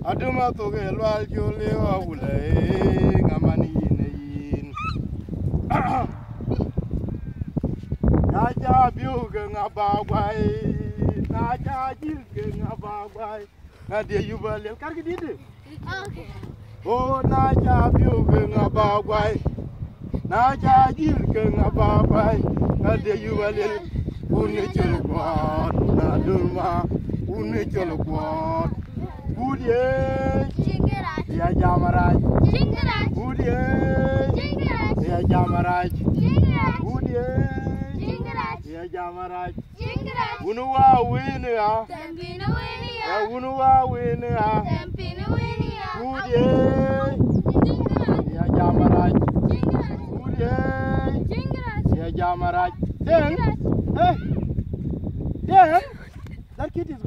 Aduma toge lwal jole wa wule ngamani yin Naja biuge ngabagwai Naja jilge ngabagwai Nadia yubale kargi dide Okay. Oh naja biuge ngabagwai Naja jilge ngabagwai Nadia yubale Une cholkwat Nadulma Une cholkwat Goodie, ya Jamaraj. Goodie, ya Jamaraj. Goodie, ya Jamaraj. Unuwa winia, unuwa winia. Goodie, ya Jamaraj. Goodie, ya Jamaraj. Then, hey, then that kid is.